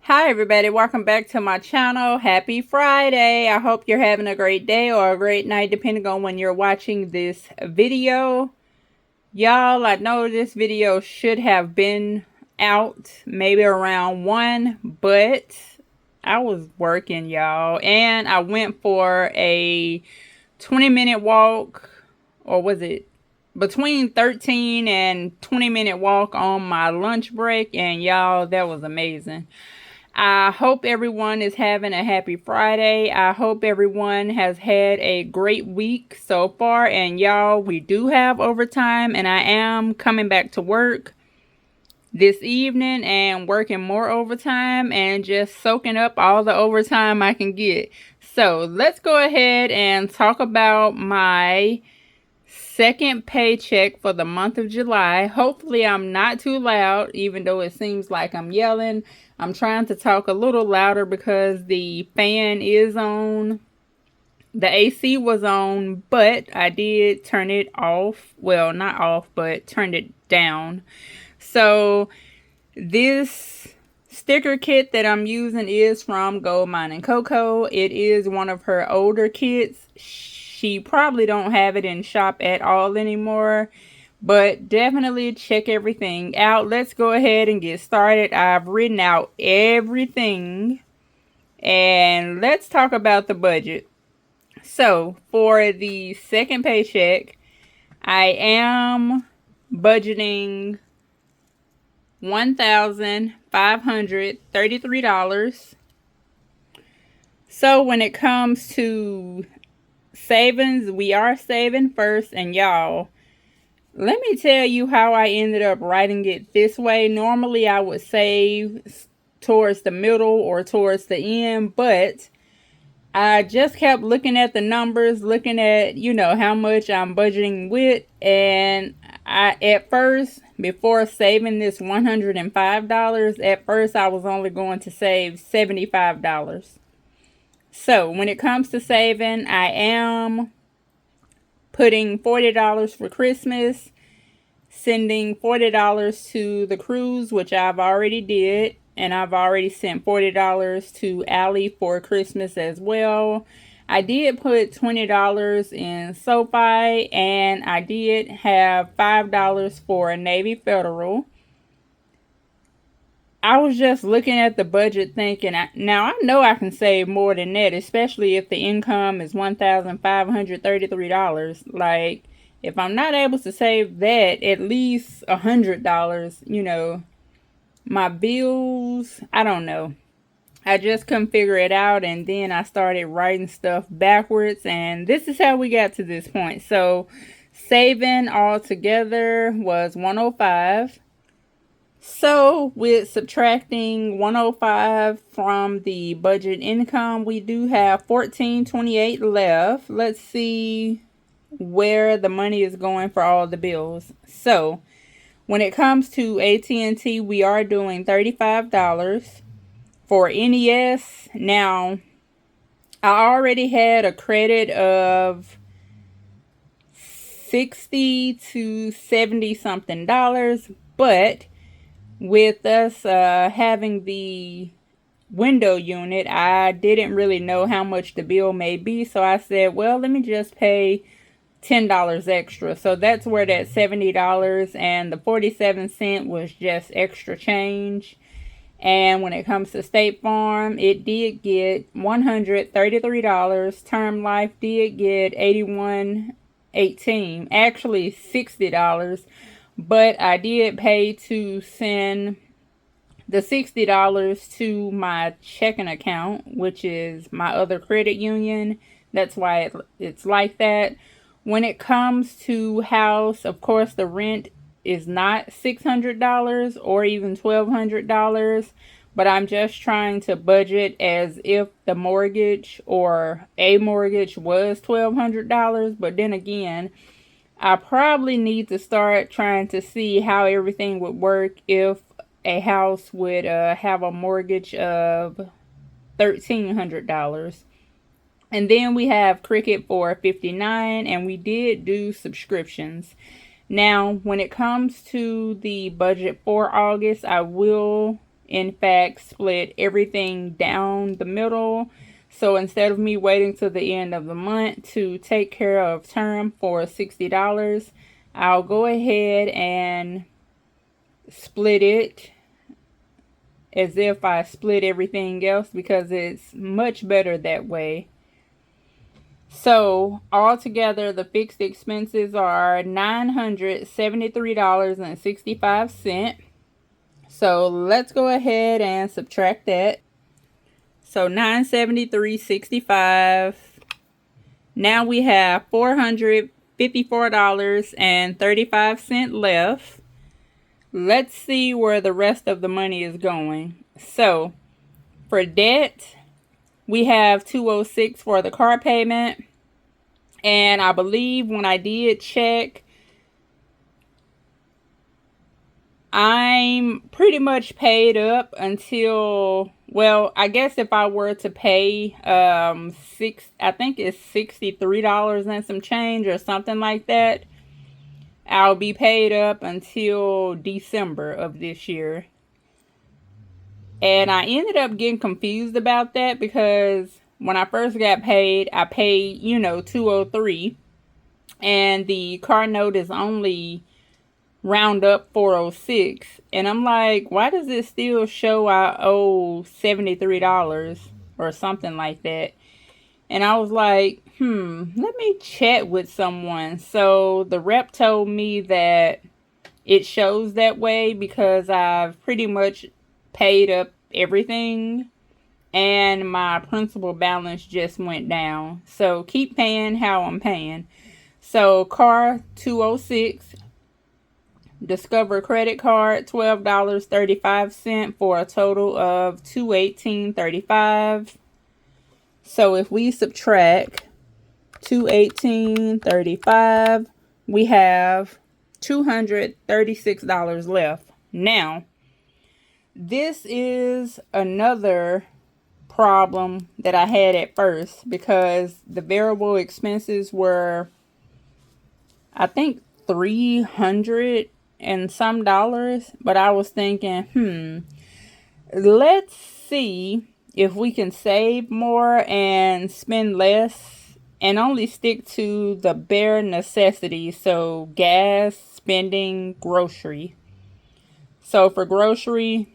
Hi everybody, welcome back to my channel. Happy Friday. I hope you're having a great day or a great night depending on when you're watching this video. Y'all, I know this video should have been out maybe around 1, but I was working, y'all, and I went for a 20-minute walk, or was it between 13 and 20-minute walk on my lunch break, and y'all, that was amazing. I hope everyone is having a happy Friday. I hope everyone has had a great week so far. And y'all, we do have overtime, and I am coming back to work this evening and working more overtime and just soaking up all the overtime I can get. So let's go ahead and talk about my second paycheck for the month of July. Hopefully I'm not too loud, even though it seems like I'm yelling. I'm trying to talk a little louder because the fan is on. The AC was on, but I did turn it off. Well, not off, but turned it down. So this sticker kit that I'm using is from Gold Mining Coco. It is one of her older kits. She probably don't have it in shop at all anymore, but definitely check everything out. Let's go ahead and get started. I've written out everything, and let's talk about the budget. So for the second paycheck, I am budgeting $1,533. So when it comes to savings, we are saving first, and y'all, let me tell you how I ended up writing it this way. Normally I would save towards the middle or towards the end, but I just kept looking at the numbers, looking at, how much I'm budgeting with, and at first, before saving this $105, at first I was only going to save $75. So when it comes to saving, I am putting $40 for Christmas, sending $40 to the cruise, which I've already did, and I've already sent $40 to Allie for Christmas as well. I did put $20 in SoFi, and I did have $5 for Navy Federal. I was just looking at the budget thinking, now I know I can save more than that, especially if the income is $1,533. Like, if I'm not able to save that, at least $100, my bills, I don't know. I just couldn't figure it out, and then I started writing stuff backwards, and this is how we got to this point. So saving all together was $105. So with subtracting $105 from the budget income, we do have $14.28 left. Let's see where the money is going for all the bills. So when it comes to AT&T, we are doing $35. For NES, now, I already had a credit of $60 to $70 something, but with us having the window unit, I didn't really know how much the bill may be, so I said, well, let me just pay $10 extra. So that's where that $70 and the 47 cents was just extra change. And when it comes to State Farm, it did get $133. Term Life did get $81.18, actually $60. But I did pay to send the $60 to my checking account, which is my other credit union. That's why it's like that. When it comes to house, of course, the rent is not $600 or even $1,200, but I'm just trying to budget as if the mortgage or a mortgage was $1,200. But then again, I probably need to start trying to see how everything would work if a house would have a mortgage of $1,300. And then we have Cricket for $59, and we did do subscriptions. Now, when it comes to the budget for August, I will in fact split everything down the middle. So instead of me waiting till the end of the month to take care of term for $60, I'll go ahead and split it as if I split everything else, because it's much better that way. So altogether, the fixed expenses are $973.65. So let's go ahead and subtract that. So $973.65. Now we have $454.35 left. Let's see where the rest of the money is going. So for debt, we have $206 for the car payment. And I believe when I did check, I'm pretty much paid up until, well, I guess if I were to pay I think it's $63 and some change or something like that, I'll be paid up until December of this year. And I ended up getting confused about that, because when I first got paid, I paid, $203, and the car note is only round up $406, and I'm like, why does it still show I owe $73 or something like that? And I was like, let me chat with someone. So the rep told me that it shows that way because I've pretty much paid up everything and my principal balance just went down. So keep paying how I'm paying. So car $206, Discover credit card $12.35 for a total of $218.35. So if we subtract $218.35, we have $236 left. Now, this is another problem that I had at first, because the variable expenses were, I think, $300 and some dollars, but I was thinking, let's see if we can save more and spend less and only stick to the bare necessities. So gas, spending, grocery. So for grocery,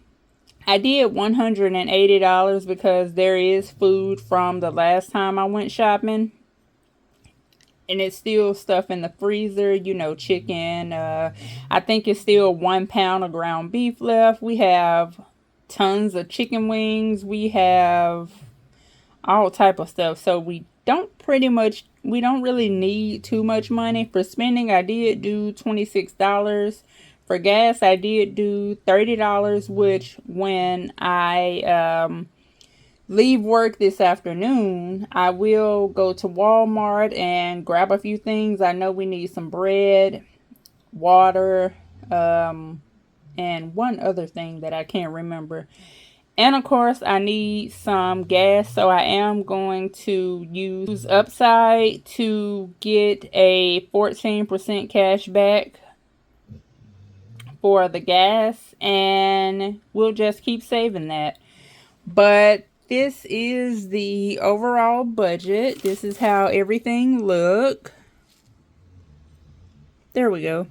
I did $180 because there is food from the last time I went shopping. And it's still stuff in the freezer, chicken. I think it's still 1 pound of ground beef left. We have tons of chicken wings. We have all type of stuff. So we don't really need too much money. For spending, I did do $26. For gas, I did do $30, which when I leave work this afternoon, I will go to Walmart and grab a few things. I know we need some bread, water, and one other thing that I can't remember. And of course, I need some gas, so I am going to use Upside to get a 14% cash back for the gas, and we'll just keep saving that. But this is the overall budget. This is how everything look. There we go.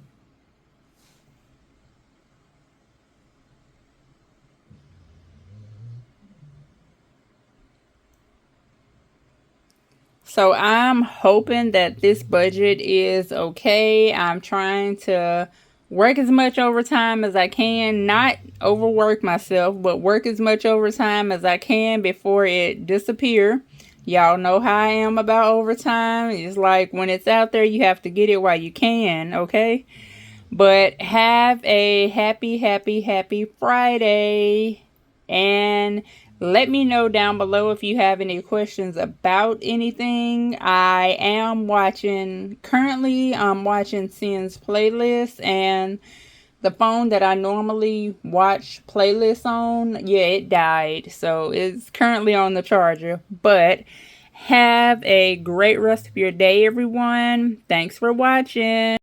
So I'm hoping that this budget is okay. I'm trying to work as much overtime as I can, not overwork myself, but work as much overtime as I can before it disappear. Y'all know how I am about overtime. It's like when it's out there, you have to get it while you can, okay? But have a happy Friday. And let me know down below if you have any questions about anything. I am currently I'm watching Sin's playlist, and the phone that I normally watch playlists on, it died. So it's currently on the charger. But have a great rest of your day, everyone. Thanks for watching.